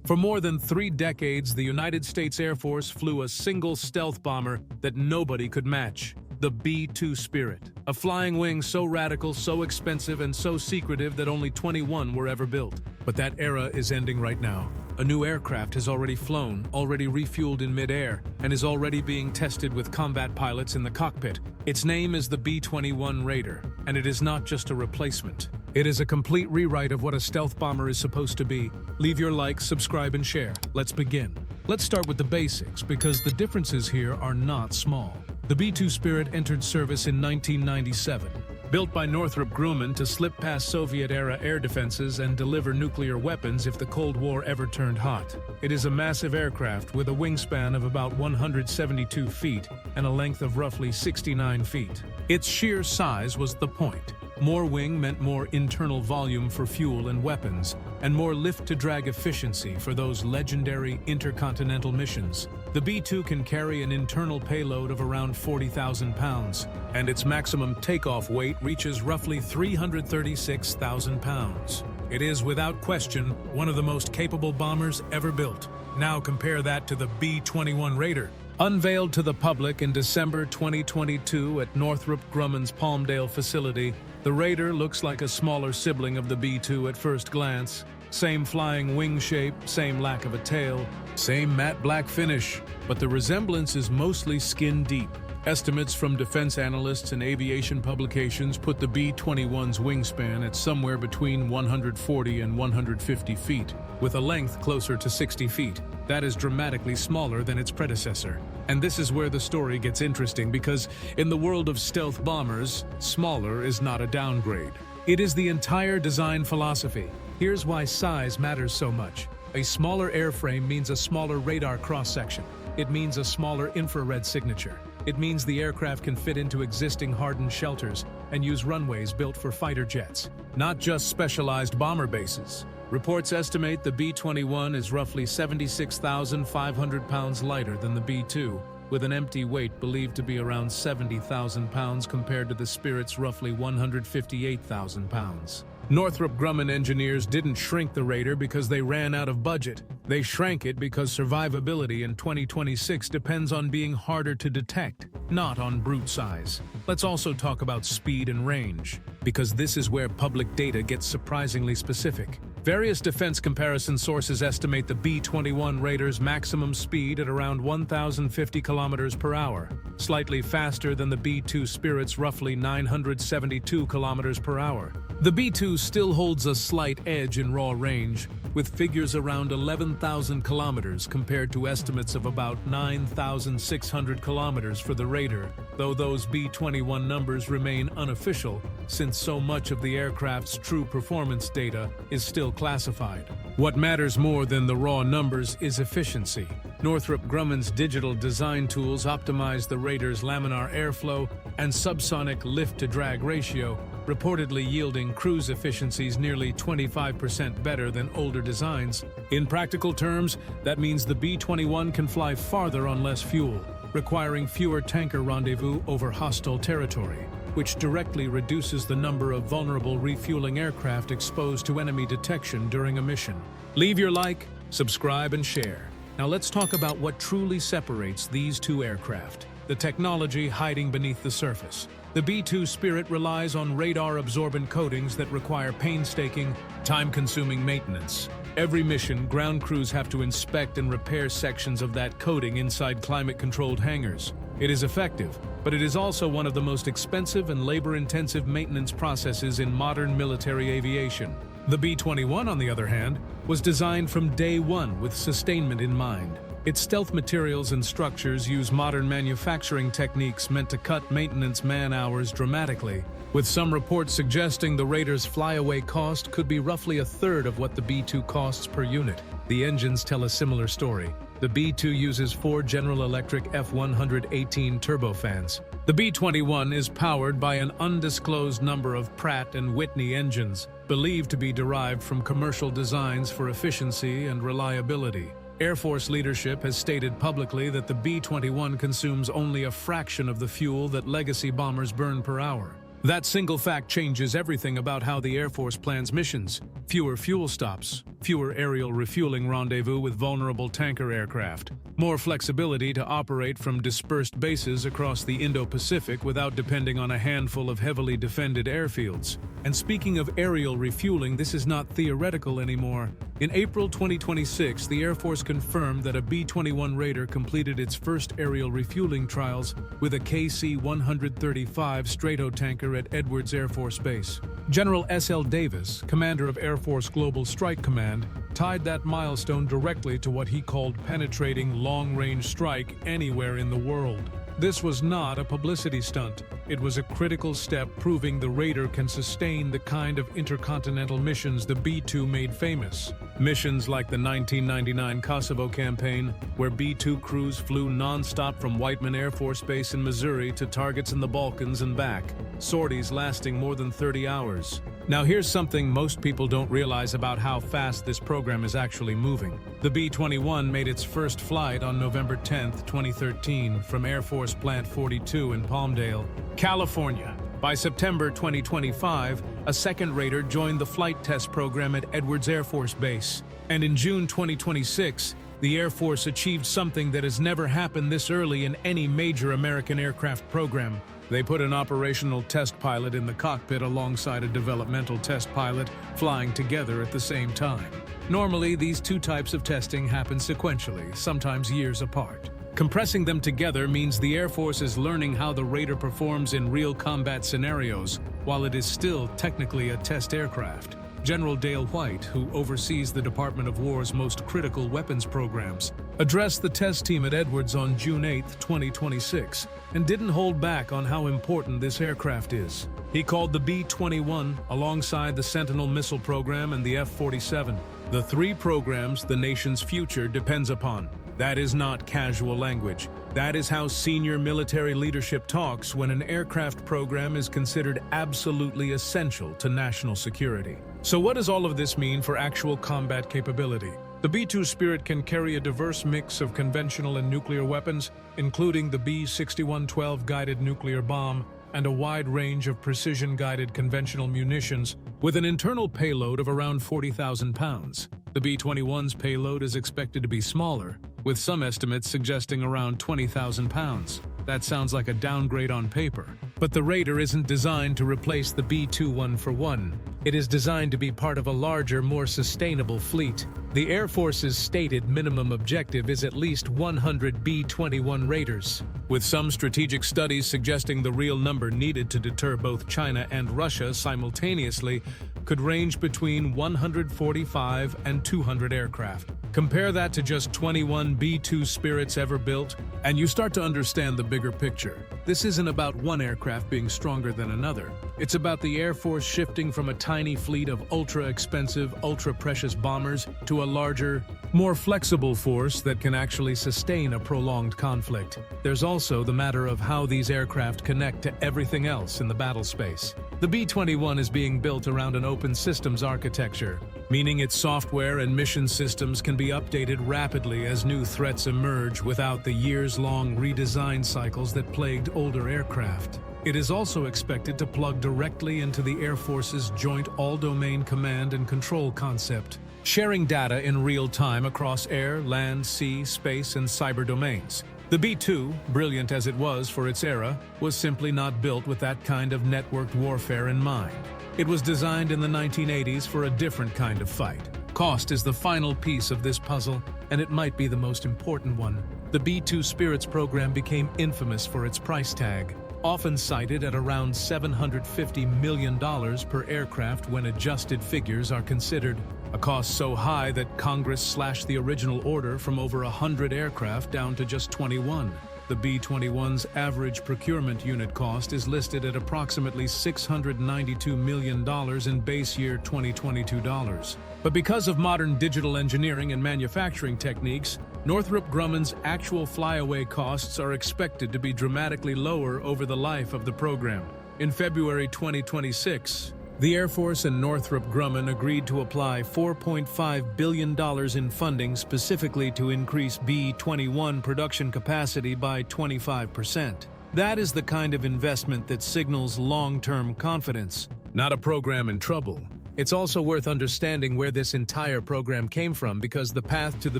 For more than 3 decades, the United States Air Force flew a single stealth bomber that nobody could match, the B-2 Spirit. A flying wing so radical, so expensive, and so secretive that only 21 were ever built. But that era is ending right now. A new aircraft has already flown, already refueled in mid-air, and is already being tested with combat pilots in the cockpit. Its name is the B-21 RAIDER, and it is not just a replacement. It is a complete rewrite of what a stealth bomber is supposed to be. Leave your like, subscribe, and share. Let's begin. Let's start with the basics, because the differences here are not small. The B-2 Spirit entered service in 1997. Built by Northrop Grumman to slip past Soviet-era air defenses and deliver nuclear weapons if the Cold War ever turned hot. It is a massive aircraft with a wingspan of about 172 feet and a length of roughly 69 feet. Its sheer size was the point. More wing meant more internal volume for fuel and weapons, and more lift-to-drag efficiency for those legendary intercontinental missions. The B-2 can carry an internal payload of around 40,000 pounds, and its maximum takeoff weight reaches roughly 336,000 pounds. It is, without question, one of the most capable bombers ever built. Now compare that to the B-21 RAIDER. Unveiled to the public in December 2022 at Northrop Grumman's Palmdale facility, the RAIDER looks like a smaller sibling of the B-2 at first glance. Same flying wing shape, same lack of a tail, same matte black finish, but the resemblance is mostly skin deep. Estimates from defense analysts and aviation publications put the B-21's wingspan at somewhere between 140 and 150 feet, with a length closer to 60 feet. That is dramatically smaller than its predecessor. And this is where the story gets interesting, because in the world of stealth bombers, smaller is not a downgrade. It is the entire design philosophy. Here's why size matters so much. A smaller airframe means a smaller radar cross-section. It means a smaller infrared signature. It means the aircraft can fit into existing hardened shelters and use runways built for fighter jets, not just specialized bomber bases. Reports estimate the B-21 is roughly 76,500 pounds lighter than the B-2, with an empty weight believed to be around 70,000 pounds compared to the Spirit's roughly 158,000 pounds. Northrop Grumman engineers didn't shrink the RAIDER because they ran out of budget. They shrank it because survivability in 2026 depends on being harder to detect, not on brute size. Let's also talk about speed and range, because this is where public data gets surprisingly specific. Various defense comparison sources estimate the B-21 RAIDER's maximum speed at around 1,050 kilometers per hour, slightly faster than the B-2 Spirit's roughly 972 kilometers per hour. The B-2 still holds a slight edge in raw range, with figures around 11,000 kilometers compared to estimates of about 9,600 kilometers for the RAIDER, though those B-21 numbers remain unofficial since so much of the aircraft's true performance data is still classified. What matters more than the raw numbers is efficiency. Northrop Grumman's digital design tools optimize the RAIDER's laminar airflow and subsonic lift-to-drag ratio, reportedly yielding cruise efficiencies nearly 25% better than older designs. In practical terms, that means the B-21 can fly farther on less fuel, requiring fewer tanker rendezvous over hostile territory, which directly reduces the number of vulnerable refueling aircraft exposed to enemy detection during a mission. Leave your like, subscribe, and share. Now let's talk about what truly separates these two aircraft: the technology hiding beneath the surface. The B-2 Spirit relies on radar-absorbent coatings that require painstaking, time-consuming maintenance. Every mission, ground crews have to inspect and repair sections of that coating inside climate-controlled hangars. It is effective, but it is also one of the most expensive and labor-intensive maintenance processes in modern military aviation. The B-21, on the other hand, was designed from day one with sustainment in mind. Its stealth materials and structures use modern manufacturing techniques meant to cut maintenance man-hours dramatically, with some reports suggesting the RAIDER's flyaway cost could be roughly a third of what the B-2 costs per unit. The engines tell a similar story. The B-2 uses 4 General Electric F-118 turbofans. The B-21 is powered by an undisclosed number of Pratt & Whitney engines, believed to be derived from commercial designs for efficiency and reliability. Air Force leadership has stated publicly that the B-21 consumes only a fraction of the fuel that legacy bombers burn per hour. That single fact changes everything about how the Air Force plans missions. Fewer fuel stops, fewer aerial refueling rendezvous with vulnerable tanker aircraft, more flexibility to operate from dispersed bases across the Indo-Pacific without depending on a handful of heavily defended airfields. And speaking of aerial refueling, this is not theoretical anymore. In April 2026, the Air Force confirmed that a B-21 Raider completed its first aerial refueling trials with a KC-135 stratotanker at Edwards Air Force Base. General S.L. Davis, commander of Air Force Global Strike Command, tied that milestone directly to what he called penetrating long-range strike anywhere in the world. This was not a publicity stunt. It was a critical step proving the Raider can sustain the kind of intercontinental missions the B-2 made famous. Missions like the 1999 Kosovo campaign, where B-2 crews flew non-stop from Whiteman Air Force Base in Missouri to targets in the Balkans and back, sorties lasting more than 30 hours. Now here's something most people don't realize about how fast this program is actually moving. The B-21 made its first flight on November 10, 2013, from Air Force Plant 42 in Palmdale, California. By September 2025, a second Raider joined the flight test program at Edwards Air Force Base. And in June 2026, the Air Force achieved something that has never happened this early in any major American aircraft program. They put an operational test pilot in the cockpit alongside a developmental test pilot, flying together at the same time. Normally, these two types of testing happen sequentially, sometimes years apart. Compressing them together means the Air Force is learning how the Raider performs in real combat scenarios, while it is still technically a test aircraft. General Dale White, who oversees the Department of War's most critical weapons programs, addressed the test team at Edwards on June 8, 2026, and didn't hold back on how important this aircraft is. He called the B-21, alongside the Sentinel missile program and the F-47, the three programs the nation's future depends upon. That is not casual language. That is how senior military leadership talks when an aircraft program is considered absolutely essential to national security. So what does all of this mean for actual combat capability? The B-2 Spirit can carry a diverse mix of conventional and nuclear weapons, including the B-6112 guided nuclear bomb and a wide range of precision-guided conventional munitions, with an internal payload of around 40,000 pounds. The B-21's payload is expected to be smaller, with some estimates suggesting around 20,000 pounds. That sounds like a downgrade on paper. But the Raider isn't designed to replace the B-21 for one. It is designed to be part of a larger, more sustainable fleet. The Air Force's stated minimum objective is at least 100 B-21 Raiders, with some strategic studies suggesting the real number needed to deter both China and Russia simultaneously could range between 145 and 200 aircraft. Compare that to just 21 B-2 Spirits ever built, and you start to understand the bigger picture. This isn't about one aircraft being stronger than another. It's about the Air Force shifting from a tiny fleet of ultra-expensive, ultra-precious bombers to a larger, more flexible force that can actually sustain a prolonged conflict. There's also the matter of how these aircraft connect to everything else in the battle space. The B-21 is being built around an open systems architecture, meaning its software and mission systems can be updated rapidly as new threats emerge without the years-long redesign cycles that plagued older aircraft. It is also expected to plug directly into the Air Force's Joint All-Domain Command and Control concept, sharing data in real time across air, land, sea, space, and cyber domains. The B-2, brilliant as it was for its era, was simply not built with that kind of networked warfare in mind. It was designed in the 1980s for a different kind of fight. Cost is the final piece of this puzzle, and it might be the most important one. The B-2 Spirits program became infamous for its price tag, often cited at around $750 million per aircraft when adjusted figures are considered, a cost so high that Congress slashed the original order from over 100 aircraft down to just 21. The B-21's average procurement unit cost is listed at approximately $692 million in base year 2022 dollars. But because of modern digital engineering and manufacturing techniques, Northrop Grumman's actual flyaway costs are expected to be dramatically lower over the life of the program. In February 2026, the Air Force and Northrop Grumman agreed to apply $4.5 billion in funding specifically to increase B-21 production capacity by 25%. That is the kind of investment that signals long-term confidence, not a program in trouble. It's also worth understanding where this entire program came from because the path to the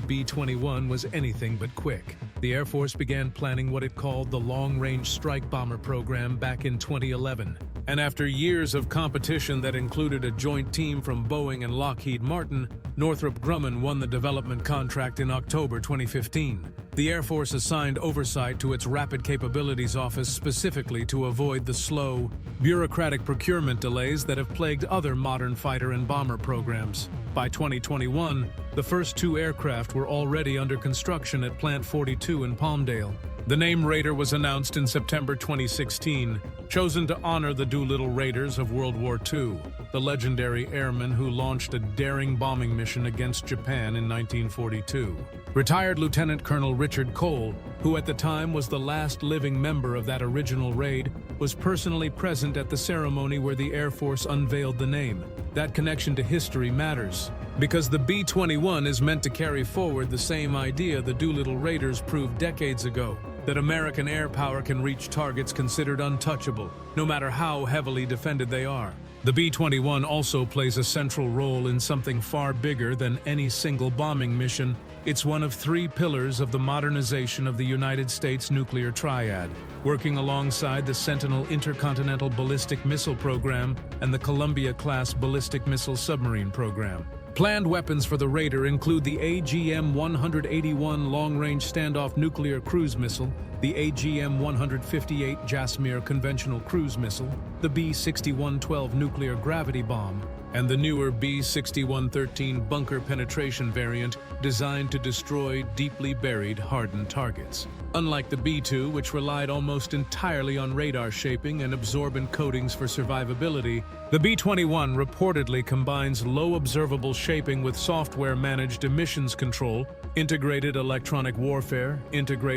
B-21 was anything but quick. The Air Force began planning what it called the Long-Range Strike Bomber program back in 2011. And after years of competition that included a joint team from Boeing and Lockheed Martin, Northrop Grumman won the development contract in October 2015. The Air Force assigned oversight to its Rapid Capabilities Office specifically to avoid the slow, bureaucratic procurement delays that have plagued other modern fighter and bomber programs. By 2021, the first 2 aircraft were already under construction at Plant 42 in Palmdale. The name Raider was announced in September 2016, chosen to honor the Doolittle Raiders of World War II, the legendary airmen who launched a daring bombing mission against Japan in 1942. Retired Lieutenant Colonel Richard Cole, who at the time was the last living member of that original raid, was personally present at the ceremony where the Air Force unveiled the name. That connection to history matters, because the B-21 is meant to carry forward the same idea the Doolittle Raiders proved decades ago, that American air power can reach targets considered untouchable, no matter how heavily defended they are. The B-21 also plays a central role in something far bigger than any single bombing mission. It's one of 3 pillars of the modernization of the United States nuclear triad, working alongside the Sentinel Intercontinental Ballistic Missile Program and the Columbia-class Ballistic Missile Submarine Program. Planned weapons for the Raider include the AGM-181 long-range standoff nuclear cruise missile, the AGM-158 Jasmir conventional cruise missile, the B-6112 nuclear gravity bomb, and the newer B-6113 bunker penetration variant designed to destroy deeply buried, hardened targets. Unlike the B-2, which relied almost entirely on radar shaping and absorbent coatings for survivability, the B-21 reportedly combines low observable shaping with software-managed emissions control, integrated electronic warfare, infrared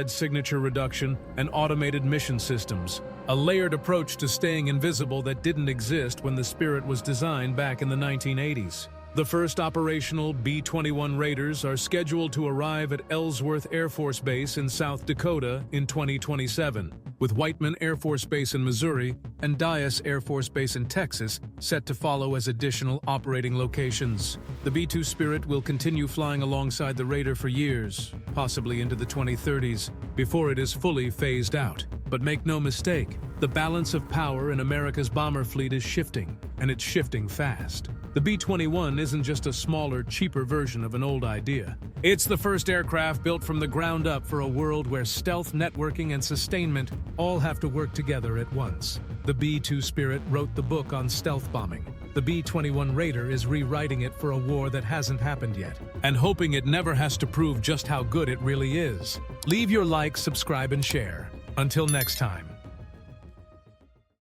signature reduction, and automated mission systems. A layered approach to staying invisible that didn't exist when the Spirit was designed back in the 1980s. The first operational B-21 Raiders are scheduled to arrive at Ellsworth Air Force Base in South Dakota in 2027, with Whiteman Air Force Base in Missouri and Dyess Air Force Base in Texas set to follow as additional operating locations. The B-2 Spirit will continue flying alongside the Raider for years, possibly into the 2030s, before it is fully phased out. But make no mistake, the balance of power in America's bomber fleet is shifting, and it's shifting fast. The B-21 isn't just a smaller, cheaper version of an old idea. It's the first aircraft built from the ground up for a world where stealth, networking, and sustainment all have to work together at once. The B-2 Spirit wrote the book on stealth bombing. The B-21 Raider is rewriting it for a war that hasn't happened yet, and hoping it never has to prove just how good it really is. Leave your like, subscribe, and share. Until next time.